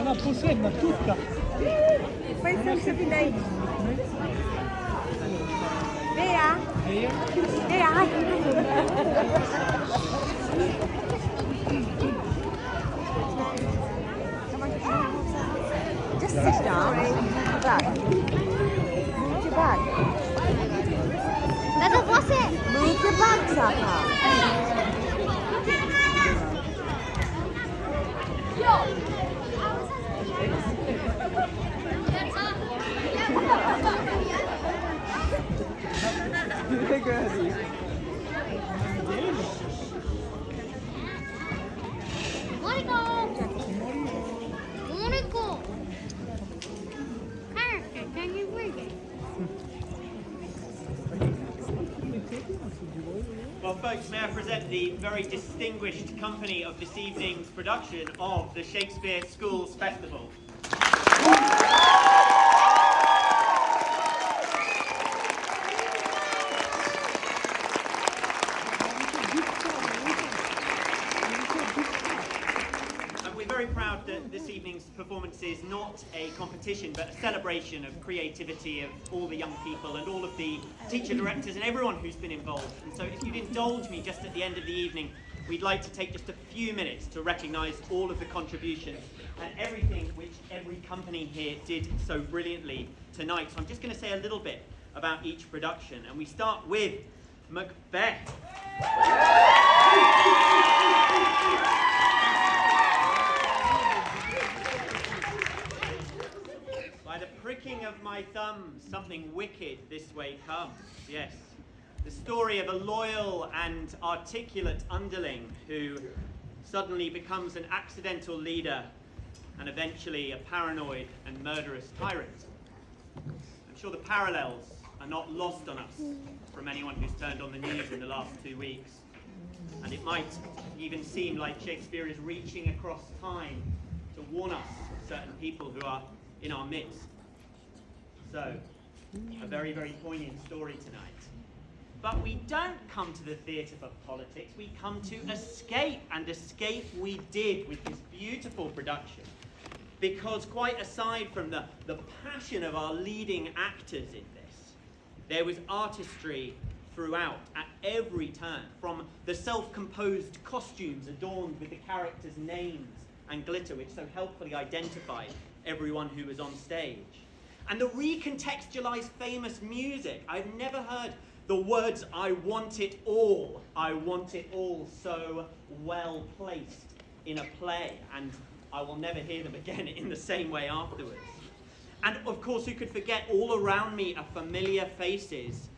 Ona potrzebna, tutka. Pensam się wydaje. Bea. Bea. Just sit down. Back. Move your back. Let us watch it. Move your back, Saka. Monaco. Character, can you read it? Well, folks, may I present the very distinguished company of this evening's production of the Shakespeare Schools Festival. And we're very proud that this evening's performance is not a competition, but a celebration of creativity of all the young people and all of the teacher directors and everyone who's been involved. And so if you'd indulge me just at the end of the evening, we'd like to take just a few minutes to recognise all of the contributions and everything which every company here did so brilliantly tonight. So I'm just going to say a little bit about each production. And we start with Macbeth. By the pricking of my thumb, something wicked this way comes. Yes. The story of a loyal and articulate underling who suddenly becomes an accidental leader and eventually a paranoid and murderous tyrant. I'm sure the parallels are not lost on us from anyone who's turned on the news in the last 2 weeks. And it might even seem like Shakespeare is reaching across time to warn us of certain people who are in our midst. So, a very, very poignant story tonight. But we don't come to the theatre for politics, we come to escape, and escape we did with this beautiful production. Because quite aside from the passion of our leading actors in this, there was artistry throughout, at every turn, from the self-composed costumes adorned with the characters' names and glitter, which so helpfully identified everyone who was on stage. And the recontextualized famous music. I've never heard the words "I want it all" so well placed in a play, and I will never hear them again in the same way afterwards. And of course, who could forget, all around me are familiar faces.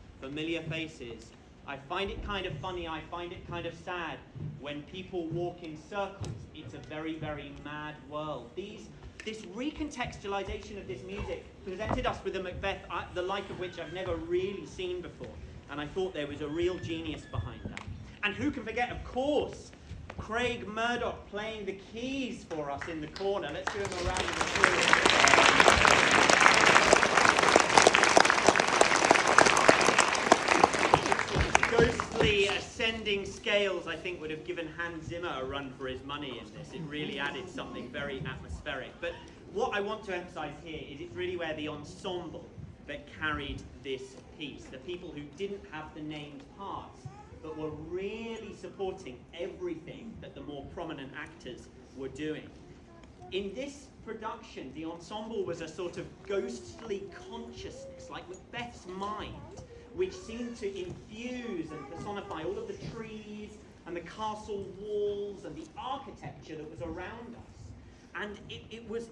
I find it kind of funny, I find it kind of sad when people walk in circles. It's a very, very mad world. This recontextualization of this music presented us with a Macbeth, the like of which I've never really seen before. And I thought there was a real genius behind that. And who can forget, of course, Craig Murdoch playing the keys for us in the corner. Let's give him a round of applause. Ghostly ascending scales, I think, would have given Hans Zimmer a run for his money in this. It really added something very atmospheric. But what I want to emphasize here is it's really where the ensemble that carried this piece, the people who didn't have the named parts, but were really supporting everything that the more prominent actors were doing. In this production, the ensemble was a sort of ghostly consciousness, like Macbeth's mind, which seemed to infuse and personify all of the trees and the castle walls and the architecture that was around us. And it was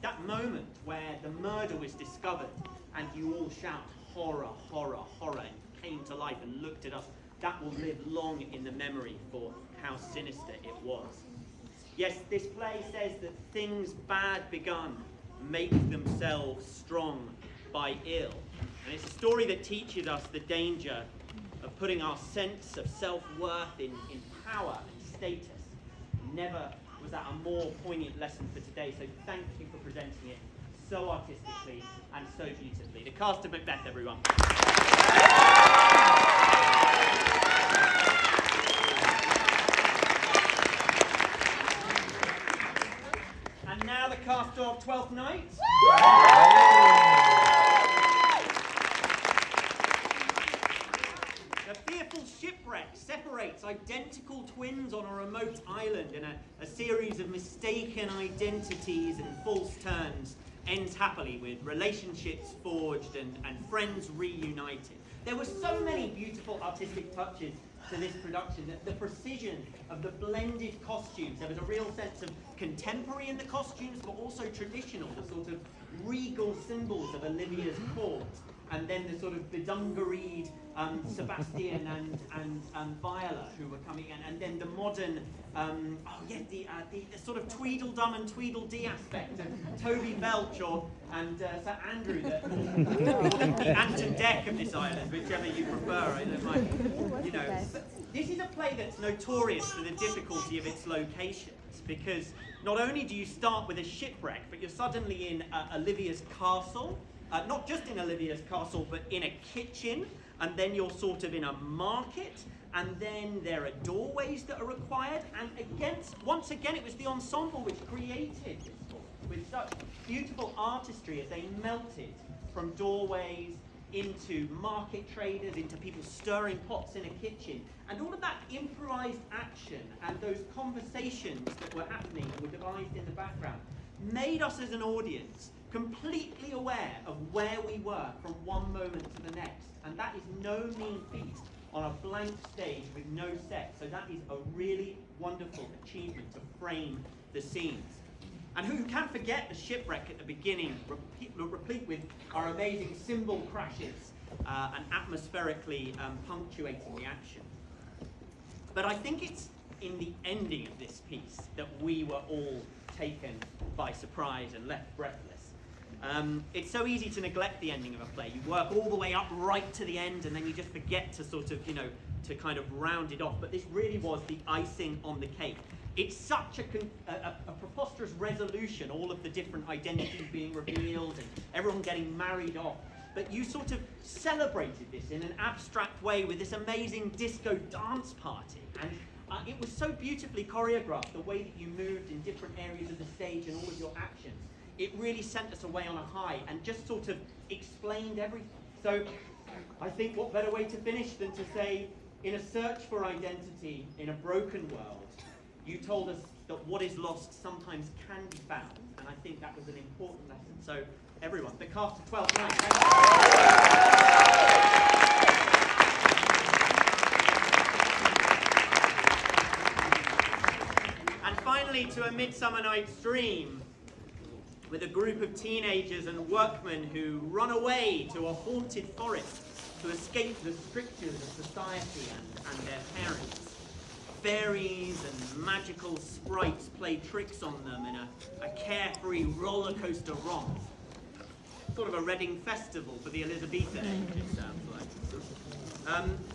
that moment where the murder was discovered and you all shout, "Horror, horror, horror," and came to life and looked at us. That will live long in the memory for how sinister it was. Yes, this play says that things bad begun make themselves strong by ill. And it's a story that teaches us the danger of putting our sense of self-worth in power and status. Never was that a more poignant lesson for today, so thank you for presenting it so artistically and so beautifully. The cast of Macbeth, everyone. Twelfth Night? The fearful shipwreck separates identical twins on a remote island, and a series of mistaken identities and false turns ends happily with relationships forged and friends reunited. There were so many beautiful artistic touches to this production, that the precision of the blended costumes, there was a real sense of contemporary in the costumes, but also traditional, the sort of regal symbols of Olivia's court, and then the sort of bedungaried Sebastian and Viola who were coming in, and then the modern, the sort of Tweedledum and Tweedledee aspect of Toby Belch and Sir Andrew, the Anton Deck of this island, whichever you prefer. This is a play that's notorious for the difficulty of its locations, because not only do you start with a shipwreck, but you're suddenly in Olivia's castle. Not just in Olivia's castle, but in a kitchen, and then you're sort of in a market, and then there are doorways that are required, and once again it was the ensemble which created this with such beautiful artistry as they melted from doorways into market traders, into people stirring pots in a kitchen, and all of that improvised action and those conversations that were happening and were devised in the background made us as an audience completely aware of where we were from one moment to the next. And that is no mean feat on a blank stage with no set. So that is a really wonderful achievement to frame the scenes. And who can forget the shipwreck at the beginning, replete with our amazing cymbal crashes and atmospherically punctuating the action. But I think it's in the ending of this piece that we were all taken by surprise and left breathless. It's so easy to neglect the ending of a play. You work all the way up right to the end, and then you just forget to sort of, to kind of round it off. But this really was the icing on the cake. It's such a preposterous resolution, all of the different identities being revealed and everyone getting married off. But you sort of celebrated this in an abstract way with this amazing disco dance party. And it was so beautifully choreographed, the way that you moved in different areas of the stage and all of your actions. It really sent us away on a high and just sort of explained everything. So I think what better way to finish than to say, in a search for identity in a broken world, you told us that what is lost sometimes can be found. And I think that was an important lesson. So everyone, the cast of 12th Night, thank you. And finally, to A Midsummer Night's Dream, with a group of teenagers and workmen who run away to a haunted forest to escape the strictures of society and their parents. Fairies and magical sprites play tricks on them in a carefree roller coaster romp. Sort of a Reading festival for the Elizabethan age, it sounds like.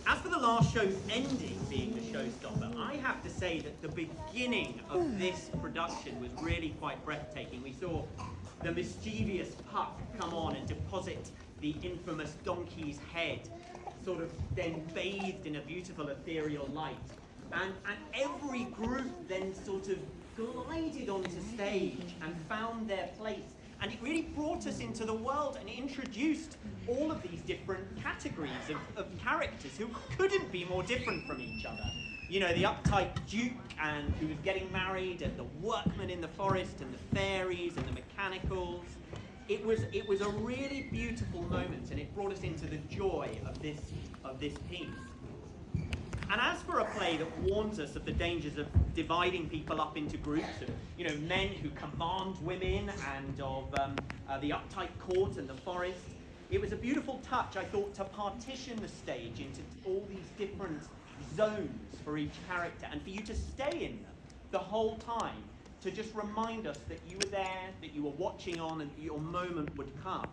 As for the last show's ending being the showstopper, I have to say that the beginning of this production was really quite breathtaking. We saw the mischievous Puck come on and deposit the infamous donkey's head, sort of then bathed in a beautiful ethereal light. And every group then sort of glided onto stage and found their place. And it really brought us into the world and introduced all of these different categories of characters who couldn't be more different from each other. The uptight duke and who was getting married, and the workmen in the forest, and the fairies and the mechanicals. It was a really beautiful moment, and it brought us into the joy of this piece. And as for a play that warns us of the dangers of dividing people up into groups of, men who command women, and of the uptight court and the forest, it was a beautiful touch, I thought, to partition the stage into all these different zones for each character, and for you to stay in them the whole time, to just remind us that you were there, that you were watching on, and that your moment would come.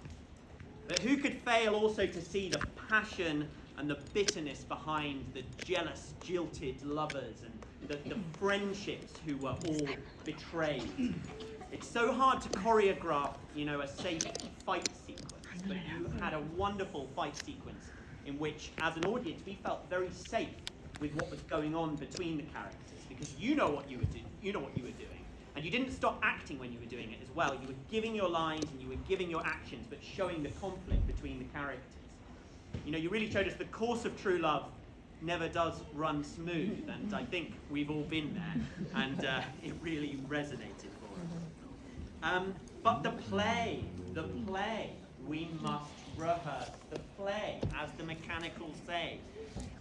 But who could fail also to see the passion and the bitterness behind the jealous, jilted lovers, and the friendships who were all betrayed. It's so hard to choreograph, a safe fight sequence, but you had a wonderful fight sequence in which, as an audience, we felt very safe with what was going on between the characters, because you know what you were doing, And you didn't stop acting when you were doing it as well. You were giving your lines and you were giving your actions, but showing the conflict between the characters. You know, you really showed us the course of true love never does run smooth, and I think we've all been there, and it really resonated for us. But the play, we must rehearse the play, as the Mechanicals say.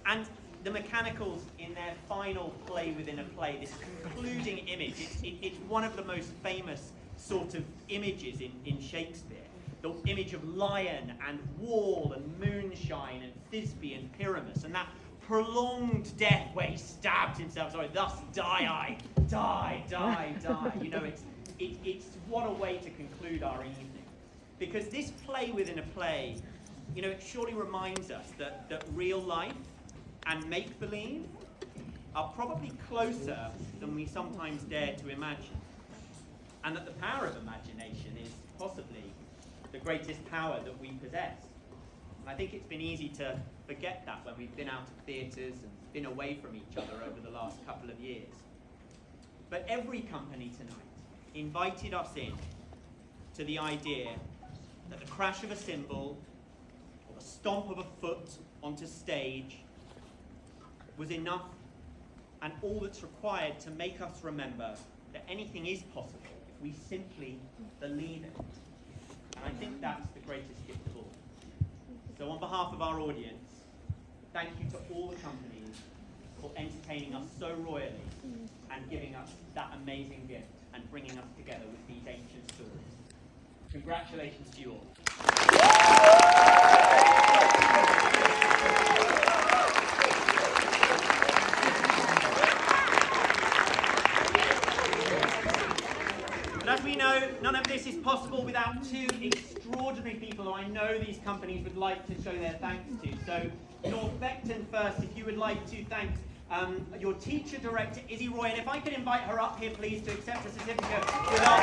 And the Mechanicals, in their final play within a play, this concluding image, it's one of the most famous sort of images in Shakespeare. The image of lion and wall and moonshine and Thisbe and Pyramus, and that prolonged death where he stabs himself, thus die I, die. You know, it's what a way to conclude our evening. Because this play within a play, you know, it surely reminds us that real life and make-believe are probably closer than we sometimes dare to imagine. And that the power of imagination is possibly the greatest power that we possess. And I think it's been easy to forget that when we've been out of theatres and been away from each other over the last couple of years. But every company tonight invited us in to the idea that the crash of a cymbal or the stomp of a foot onto stage was enough and all that's required to make us remember that anything is possible if we simply believe it. And I think that's the greatest gift of all. So on behalf of our audience, thank you to all the companies for entertaining us so royally and giving us that amazing gift and bringing us together with these ancient stories. Congratulations to you all. But as we know, none of this is possible without two extraordinary people who I know these companies would like to show their thanks to. So, North Beckton first, if you would like to thank your teacher director, Izzy Roy, and if I could invite her up here, please, to accept a certificate with our...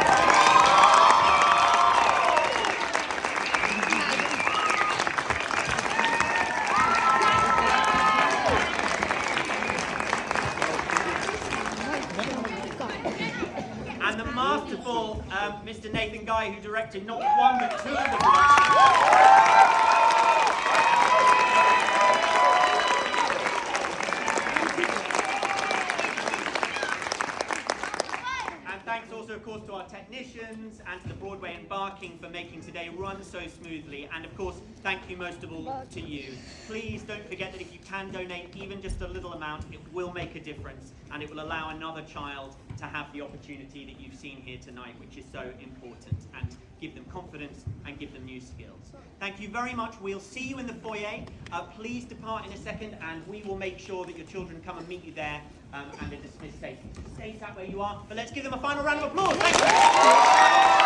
And the masterful Mr. Nathan Guy, who directed not one but two of the productions. And thanks also, of course, to our technicians and to the Broadway Embarking for making today run so smoothly. And of course, thank you most of all to you. Please don't forget that if you can donate even just a little amount, it will make a difference and it will allow another child to have the opportunity that you've seen here tonight, which is so important, and give them confidence and give them new skills. Thank you very much. We'll see you in the foyer. Please depart in a second and we will make sure that your children come and meet you there and are dismissed safely. Stay sat where you are, but let's give them a final round of applause. Thank you.